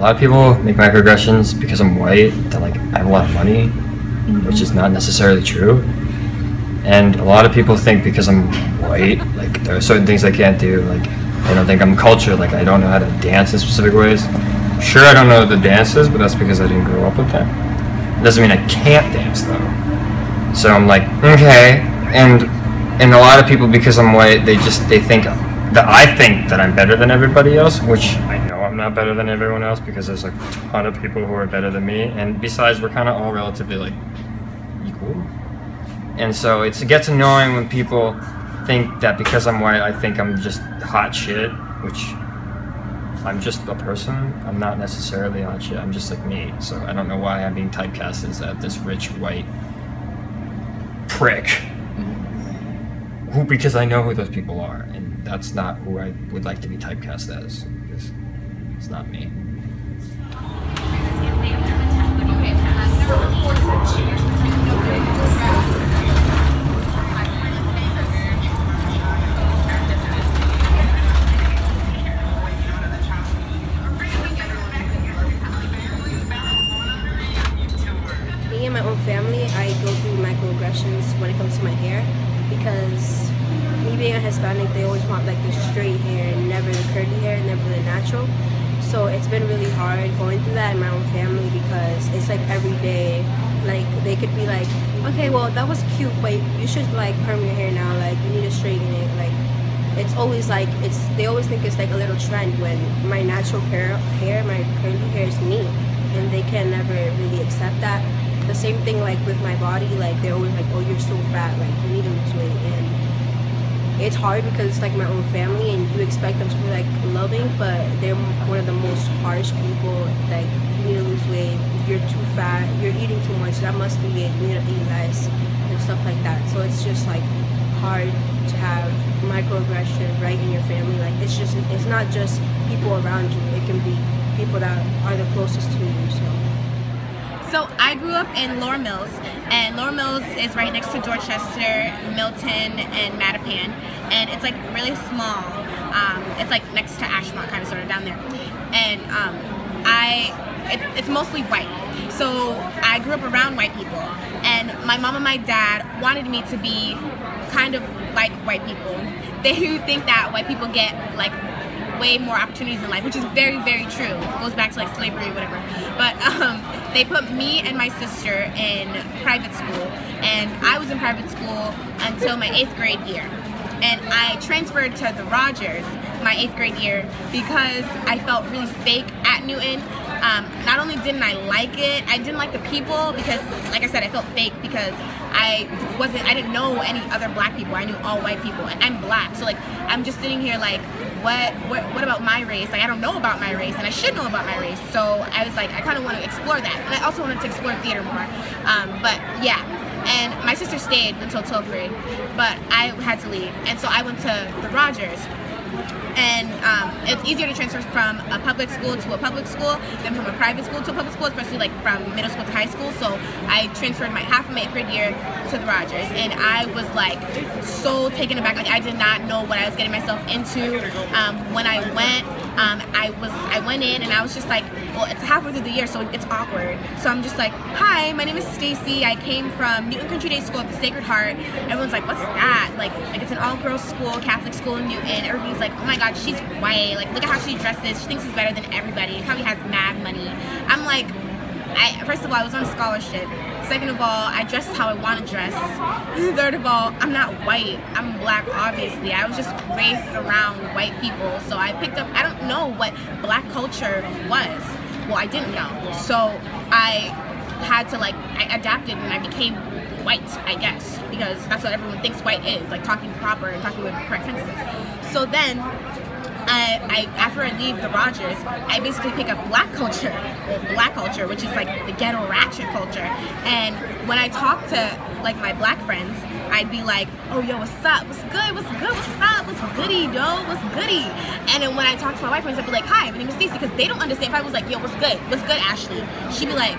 lot of people make microaggressions because I'm white, that like I have a lot of money, which is not necessarily true. And a lot of people think because I'm white, like there are certain things I can't do, like they don't think I'm cultured, like I don't know how to dance in specific ways. Sure, I don't know the dances, but that's because I didn't grow up with them. It doesn't mean I can't dance though. So I'm like, okay, and a lot of people, because I'm white, they think that I think that I'm better than everybody else, which I know I'm not better than everyone else because there's like a ton of people who are better than me, and besides, we're kind of all relatively like equal. And so it gets annoying when people think that because I'm white, I think I'm just hot shit, which I'm just a person. I'm not necessarily hot shit. I'm just like me. So I don't know why I'm being typecast as this rich white prick. Because I know who those people are, and that's not who I would like to be typecast as, because it's not me. Me and my own family, I go through microaggressions when it comes to my hair, because me being a Hispanic, they always want like the straight hair, never the curly hair, never the natural. So it's been really hard going through that in my own family, because it's like every day, like they could be like, okay, well that was cute, but you should like perm your hair now, like you need to straighten it. Like it's always like, they always think it's like a little trend, when my natural hair, my curly hair is me, and they can never really accept that. The same thing like with my body, like they're always like, oh, you're so fat, like you need to lose weight. And it's hard because it's like my own family, and you expect them to be like loving, but they're one of the most harsh people. Like, you need to lose weight, you're too fat, you're eating too much, that must be it, you need to eat less, and stuff like that. So it's just like hard to have microaggression right in your family. Like it's not just people around you, it can be people that are the closest to you. So I grew up in Laura Mills, and Laura Mills is right next to Dorchester, Milton, and Mattapan, and it's like really small. It's like next to Ashmont, kind of sort of down there, and it's mostly white. So I grew up around white people, and my mom and my dad wanted me to be kind of like white people. They think that white people get like way more opportunities in life, which is very, very true. It goes back to like slavery or whatever. But they put me and my sister in private school, and I was in private school until my 8th grade year. And I transferred to the Rogers my 8th grade year because I felt really fake at Newton. Not only didn't I like it, I didn't like the people, because like I said, I felt fake because I didn't know any other black people. I knew all white people, and I'm black. So like, I'm just sitting here like, what about my race? Like, I don't know about my race, and I should know about my race. So I was like, I kind of want to explore that, and I also wanted to explore theater more. But yeah, and my sister stayed until 12th grade, but I had to leave, and so I went to the Rogers. And it's easier to transfer from a public school to a public school than from a private school to a public school, especially like from middle school to high school. So I transferred half of my 8th grade year to the Rogers, and I was like so taken aback. Like, I did not know what I was getting myself into. When I went, I went in, and I was just like, well, it's halfway through the year, so it's awkward. So I'm just like, hi, my name is Stacy. I came from Newton Country Day School at the Sacred Heart. Everyone's like, what's that? Like it's an all-girls school, Catholic school in Newton. Everybody's like, oh my God, she's white. Like, look at how she dresses. She thinks she's better than everybody. She probably has mad money. I'm like, first of all, I was on a scholarship. Second of all, I dress how I want to dress. Third of all, I'm not white. I'm black, obviously. I was just raised around white people, so I picked up, I don't know what black culture was. Well, I didn't know. So I had to like, I adapted and I became white, I guess, because that's what everyone thinks white is, like talking proper and talking with correct sentences. So then, after I leave the Rogers, I basically pick up black culture, which is like the ghetto ratchet culture. And when I talk to like my black friends, I'd be like, oh yo, what's up? What's good? What's good? What's up? What's goody, yo? What's goody? And then when I talk to my white friends, I'd be like, hi, my name is Stacey, because they don't understand. If I was like, yo, what's good? What's good, Ashley? She'd be like,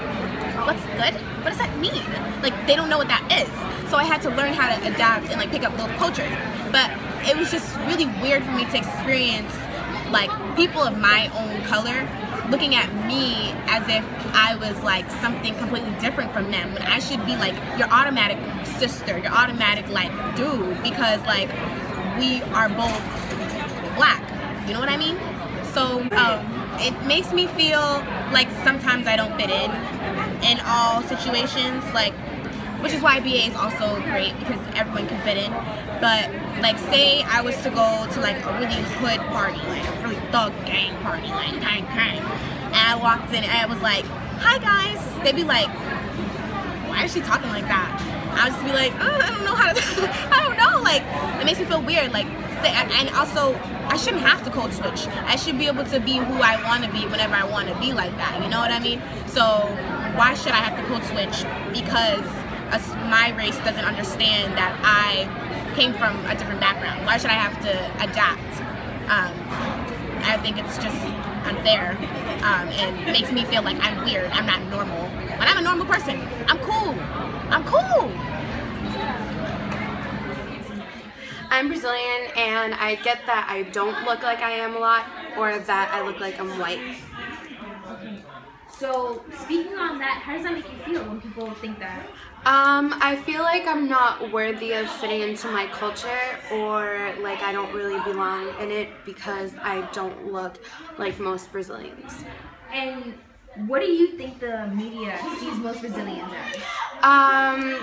what's good? What does that mean? Like, they don't know what that is. So I had to learn how to adapt and like pick up little cultures. But it was just really weird for me to experience like people of my own color looking at me as if I was like something completely different from them, when I should be like your automatic sister, your automatic like dude, because like we are both black, you know what I mean? So it makes me feel like sometimes I don't fit in all situations, like, which is why BA is also great because everyone can fit in. But like, say I was to go to like a really hood party, like a really thug gang party, like gang, and I walked in and I was like, "Hi guys," they'd be like, "Why is she talking like that?" I would just be like, "Oh, I don't know how to," I don't know, like, it makes me feel weird, like, and also, I shouldn't have to code switch. I should be able to be who I want to be whenever I want to be like that, you know what I mean? So why should I have to code switch because my race doesn't understand that I came from a different background? Why should I have to adapt? I think it's just unfair, and makes me feel like I'm weird, I'm not normal. When I'm a normal person, I'm cool. I'm cool. I'm Brazilian, and I get that I don't look like I am a lot, or that I look like I'm white. Okay. So, speaking on that, how does that make you feel when people think that? I feel like I'm not worthy of fitting into my culture, or like I don't really belong in it because I don't look like most Brazilians. And what do you think the media sees most Brazilians as?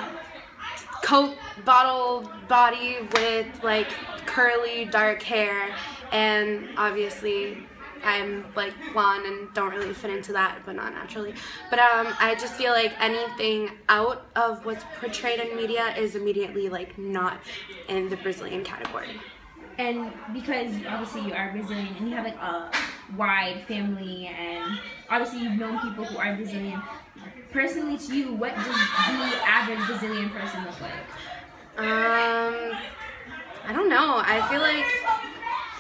Coke bottle body with like curly dark hair, and obviously I'm like blonde and don't really fit into that, but not naturally. But I just feel like anything out of what's portrayed in media is immediately like not in the Brazilian category. And because obviously you are Brazilian and you have like a wide family, and obviously you've known people who are Brazilian. Personally to you, what does the average Brazilian person look like? I don't know. I feel like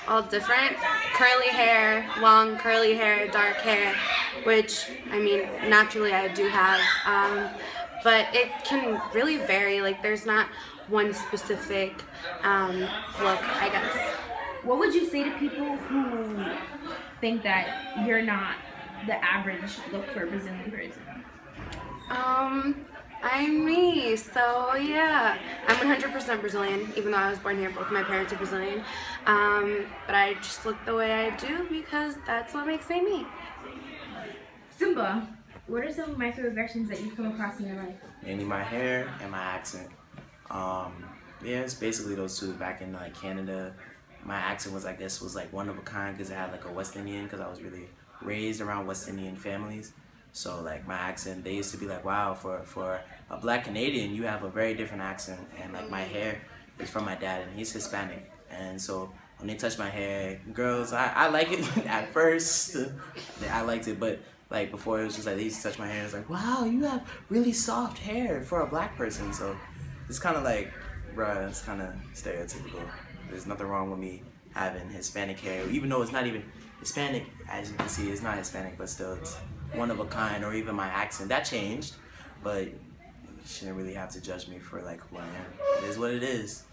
all different. Curly hair, long curly hair, dark hair, which, I mean, naturally I do have. But it can really vary. Like, there's not one specific look, I guess. What would you say to people who think that you're not the average look for a Brazilian person? I'm me, so yeah. I'm 100% Brazilian, even though I was born here. Both my parents are Brazilian. But I just look the way I do because that's what makes me me. Simba, what are some microaggressions that you've come across in your life? Mainly my hair and my accent. Yeah, it's basically those two. Back in like Canada, my accent was, I guess, was like one of a kind because it had like a West Indian, because I was really raised around West Indian families. So like my accent, they used to be like, wow, for a black Canadian, you have a very different accent. And like my hair is from my dad, and he's Hispanic. And so when they touch my hair, girls, I like it at first. I liked it, but like before it was just like they used to touch my hair. It's like, wow, you have really soft hair for a black person. So it's kind of like, bruh, it's kind of stereotypical. There's nothing wrong with me having Hispanic hair, even though it's not even Hispanic. As you can see, it's not Hispanic, but still it's one of a kind. Or even my accent, that changed, but you shouldn't really have to judge me for like who I am. It is what it is.